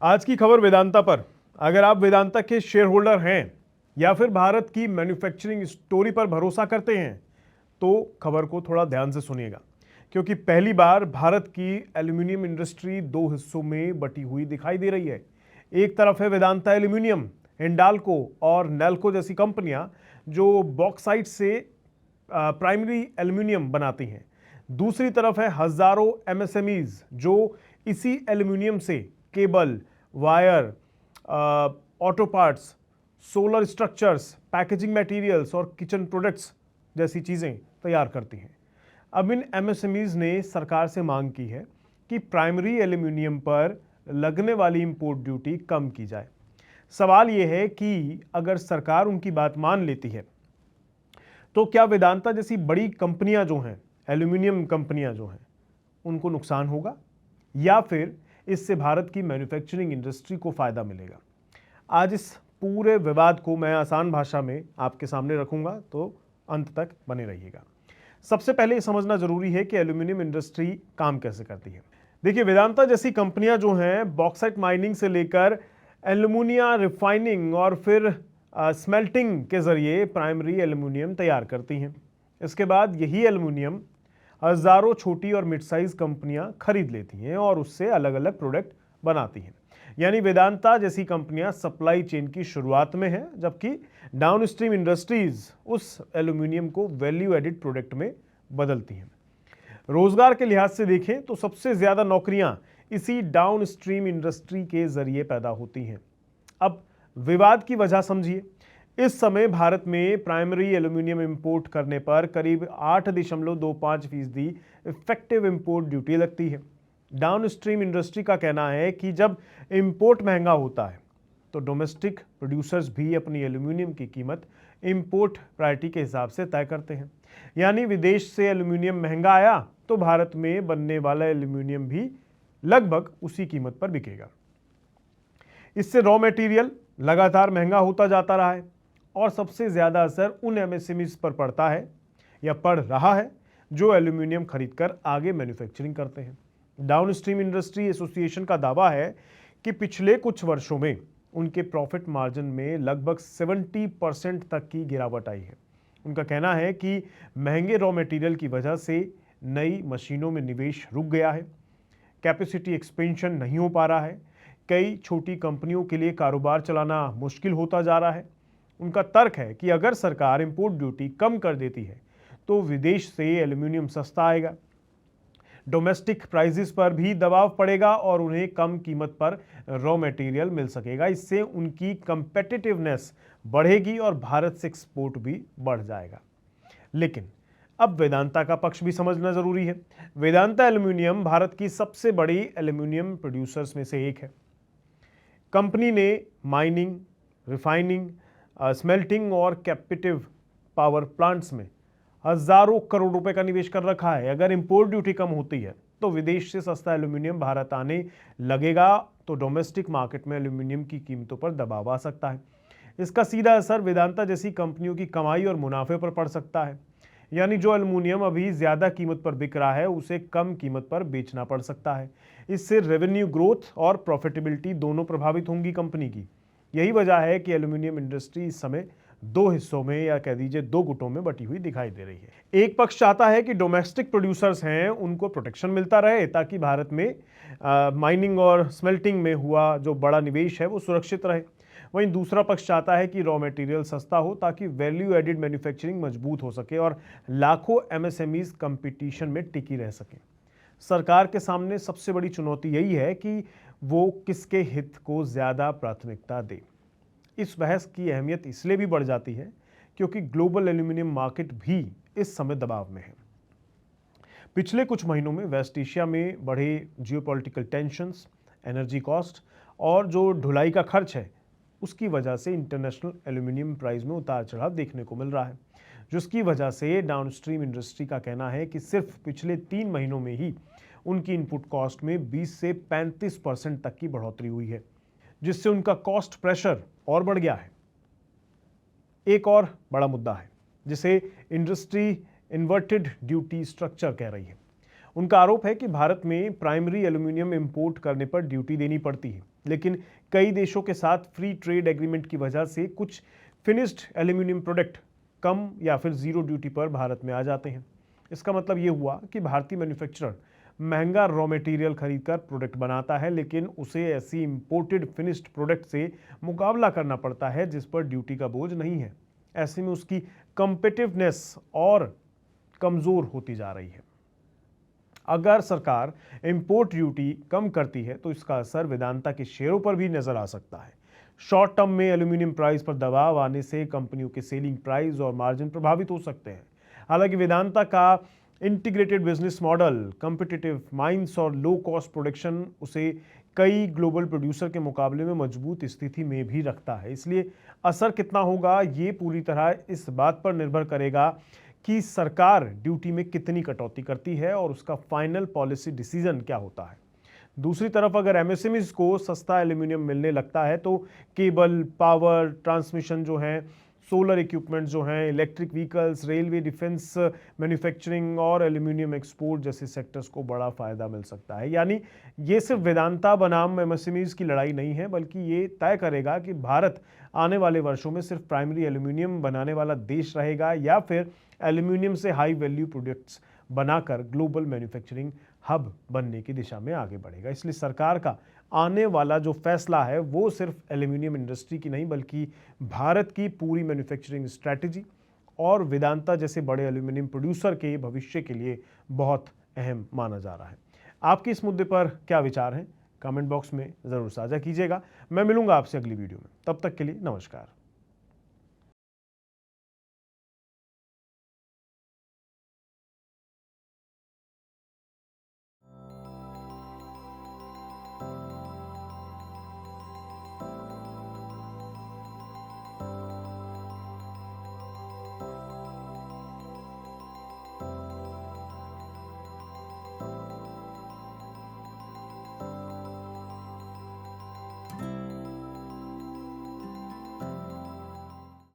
आज की खबर वेदांता पर। अगर आप वेदांता के शेयर होल्डर हैं या फिर भारत की मैन्युफैक्चरिंग स्टोरी पर भरोसा करते हैं तो खबर को थोड़ा ध्यान से सुनिएगा, क्योंकि पहली बार भारत की एल्यूमिनियम इंडस्ट्री दो हिस्सों में बटी हुई दिखाई दे रही है। एक तरफ है वेदांता एल्यूमिनियम, हिंडाल्को और नेल्को जैसी कंपनियां जो बॉक्साइट से प्राइमरी एल्यूमिनियम बनाती हैं। दूसरी तरफ है हजारों एमएसएमईज जो इसी एल्यूमिनियम से cable, wire, auto parts, solar structures, packaging materials और किचन प्रोडक्ट्स जैसी चीज़ें तैयार करती हैं। अब इन एमएसएमईज ने सरकार से मांग की है कि प्राइमरी एल्यूमिनियम पर लगने वाली इंपोर्ट ड्यूटी कम की जाए। सवाल यह है कि अगर सरकार उनकी बात मान लेती है तो क्या वेदांता जैसी बड़ी कंपनियां जो हैं, एल्यूमिनियम कंपनियां जो हैं, उनको नुकसान होगा या फिर इससे भारत की मैन्युफैक्चरिंग इंडस्ट्री को फायदा मिलेगा? आज इस पूरे विवाद को मैं आसान भाषा में आपके सामने रखूंगा, तो अंत तक बने रहिएगा। सबसे पहले ये समझना जरूरी है कि एल्यूमिनियम इंडस्ट्री काम कैसे करती है। देखिए, वेदांता जैसी कंपनियां जो हैं बॉक्साइट माइनिंग से लेकर एल्यूमिनिया रिफाइनिंग और फिर स्मेल्टिंग के जरिए प्राइमरी एल्यूमिनियम तैयार करती हैं। इसके बाद यही एल्यूमिनियम हजारों छोटी और मिड साइज कंपनियां खरीद लेती हैं और उससे अलग अलग प्रोडक्ट बनाती हैं। यानी वेदांता जैसी कंपनियां सप्लाई चेन की शुरुआत में है, जबकि डाउनस्ट्रीम इंडस्ट्रीज उस एल्यूमिनियम को वैल्यू एडिड प्रोडक्ट में बदलती हैं। रोजगार के लिहाज से देखें तो सबसे ज्यादा नौकरियां इसी डाउनस्ट्रीम इंडस्ट्री के जरिए पैदा होती हैं। अब विवाद की वजह समझिए। इस समय भारत में प्राइमरी एल्यूमिनियम इंपोर्ट करने पर करीब 8.25% इफेक्टिव इंपोर्ट ड्यूटी लगती है। डाउनस्ट्रीम इंडस्ट्री का कहना है कि जब इंपोर्ट महंगा होता है तो डोमेस्टिक प्रोड्यूसर्स भी अपनी एल्यूमिनियम की कीमत इंपोर्ट प्रायोरिटी के हिसाब से तय करते हैं। यानी विदेश से एल्यूमिनियम महंगा आया तो भारत में बनने वाला एल्यूमिनियम भी लगभग उसी कीमत पर बिकेगा। इससे रॉ मटेरियल लगातार महंगा होता जाता रहा है और सबसे ज्यादा असर उन एमएसएमईज पर पड़ता है या पड़ रहा है जो एल्यूमिनियम खरीदकर आगे मैन्युफैक्चरिंग करते हैं। डाउनस्ट्रीम इंडस्ट्री एसोसिएशन का दावा है कि पिछले कुछ वर्षों में उनके प्रॉफिट मार्जिन में लगभग 70% तक की गिरावट आई है। उनका कहना है कि महंगे रॉ मटेरियल की वजह से नई मशीनों में निवेश रुक गया है, कैपेसिटी एक्सपेंशन नहीं हो पा रहा है, कई छोटी कंपनियों के लिए कारोबार चलाना मुश्किल होता जा रहा है। उनका तर्क है कि अगर सरकार इंपोर्ट ड्यूटी कम कर देती है तो विदेश से एल्यूमिनियम सस्ता आएगा, डोमेस्टिक प्राइसेस पर भी दबाव पड़ेगा और उन्हें कम कीमत पर रॉ मटेरियल मिल सकेगा। इससे उनकी कंपेटिटिवनेस बढ़ेगी और भारत से एक्सपोर्ट भी बढ़ जाएगा। लेकिन अब वेदांता का पक्ष भी समझना जरूरी है। वेदांता एल्यूमिनियम भारत की सबसे बड़ी एल्यूमिनियम प्रोड्यूसर्स में से एक है। कंपनी ने माइनिंग, रिफाइनिंग, स्मेल्टिंग और कैपेसिटिव पावर प्लांट्स में हजारों करोड़ रुपए का निवेश कर रखा है। अगर इंपोर्ट ड्यूटी कम होती है तो विदेश से सस्ता एल्यूमिनियम भारत आने लगेगा तो डोमेस्टिक मार्केट में एल्यूमिनियम की कीमतों पर दबाव आ सकता है। इसका सीधा असर वेदांता जैसी कंपनियों की कमाई और मुनाफे पर पड़ सकता है। यानी जो एल्यूमिनियम अभी ज्यादा कीमत पर बिक रहा है उसे कम कीमत पर बेचना पड़ सकता है। इससे रेवेन्यू ग्रोथ और प्रॉफिटेबिलिटी दोनों प्रभावित होंगी कंपनी की। यही वजह है कि एल्यूमिनियम इंडस्ट्री इस समय दो हिस्सों में या कह दीजिए दो गुटों में बटी हुई दिखाई दे रही है। एक पक्ष चाहता है कि डोमेस्टिक प्रोड्यूसर्स हैं उनको प्रोटेक्शन मिलता रहे ताकि भारत में माइनिंग और स्मेल्टिंग में हुआ जो बड़ा निवेश है वो सुरक्षित रहे। वहीं दूसरा पक्ष चाहता है कि रॉ मटेरियल सस्ता हो ताकि वैल्यू एडिड मैन्युफैक्चरिंग मजबूत हो सके और लाखों एमएसएमईज कंपटीशन में टिकी रह सके। सरकार के सामने सबसे बड़ी चुनौती यही है कि वो किसके हित को ज्यादा प्राथमिकता दे। इस बहस की अहमियत इसलिए भी बढ़ जाती है क्योंकि ग्लोबल एल्यूमिनियम मार्केट भी इस समय दबाव में है। पिछले कुछ महीनों में वेस्ट एशिया में बढ़े जियोपॉलिटिकल टेंशंस, एनर्जी कॉस्ट और जो ढुलाई का खर्च है उसकी वजह से इंटरनेशनल एल्यूमिनियम प्राइस में उतार चढ़ाव देखने को मिल रहा है, जिसकी वजह से डाउनस्ट्रीम इंडस्ट्री का कहना है कि सिर्फ पिछले 3 महीनों में ही उनकी इनपुट कॉस्ट में 20 से 35% तक की बढ़ोतरी हुई है, जिससे उनका कॉस्ट प्रेशर और बढ़ गया है। एक और बड़ा मुद्दा है जिसे इंडस्ट्री इन्वर्टेड ड्यूटी स्ट्रक्चर कह रही है। उनका आरोप है कि भारत में प्राइमरी एल्यूमिनियम इंपोर्ट करने पर ड्यूटी देनी पड़ती है लेकिन कई देशों के साथ फ्री ट्रेड एग्रीमेंट की वजह से कुछ फिनिश्ड एल्यूमिनियम प्रोडक्ट कम या फिर जीरो ड्यूटी पर भारत में आ जाते हैं। इसका मतलब ये हुआ कि भारतीय मैन्युफैक्चरर महंगा रॉ मटेरियल खरीदकर प्रोडक्ट बनाता है, लेकिन उसे ऐसी इंपोर्टेड फिनिश्ड प्रोडक्ट से मुकाबला करना पड़ता है जिस पर ड्यूटी का बोझ नहीं है। ऐसे में उसकी कॉम्पिटिटिवनेस और कमजोर होती जा रही है। अगर सरकार इंपोर्ट ड्यूटी कम करती है तो इसका असर वेदांता के शेयरों पर भी नजर आ सकता है। शॉर्ट टर्म में एल्यूमिनियम प्राइस पर दबाव आने से कंपनियों के सेलिंग प्राइस और मार्जिन प्रभावित हो सकते हैं। हालांकि वेदांता का integrated business model, competitive mines और लो कॉस्ट प्रोडक्शन उसे कई ग्लोबल प्रोड्यूसर के मुकाबले में मजबूत स्थिति में भी रखता है। इसलिए असर कितना होगा ये पूरी तरह इस बात पर निर्भर करेगा कि सरकार ड्यूटी में कितनी कटौती करती है और उसका फाइनल पॉलिसी डिसीजन क्या होता है। दूसरी तरफ अगर एमएसएमईज को सस्ता एल्यूमिनियम मिलने लगता है तो केबल, पावर, ट्रांसमिशन जो हैं, सोलर इक्विपमेंट जो हैं, electric vehicles, railway, defence manufacturing और एल्यूमिनियम एक्सपोर्ट जैसे सेक्टर्स को बड़ा फायदा मिल सकता है। यानी ये सिर्फ वेदांता बनाम एमएसएमईज की लड़ाई नहीं है, बल्कि ये तय करेगा कि भारत आने वाले वर्षों में सिर्फ प्राइमरी एल्यूमिनियम बनाने वाला देश रहेगा या फिर एल्यूमिनियम से हाई वैल्यू प्रोडक्ट्स बनाकर ग्लोबल मैन्युफैक्चरिंग हब बनने की दिशा में आगे बढ़ेगा। इसलिए सरकार का आने वाला जो फैसला है वो सिर्फ एल्यूमिनियम इंडस्ट्री की नहीं बल्कि भारत की पूरी मैन्युफैक्चरिंग स्ट्रैटेजी और वेदांता जैसे बड़े एल्यूमिनियम प्रोड्यूसर के भविष्य के लिए बहुत अहम माना जा रहा है। आपके इस मुद्दे पर क्या विचार हैं? कमेंट बॉक्स में ज़रूर साझा कीजिएगा। मैं मिलूंगा आपसे अगली वीडियो में। तब तक के लिए नमस्कार।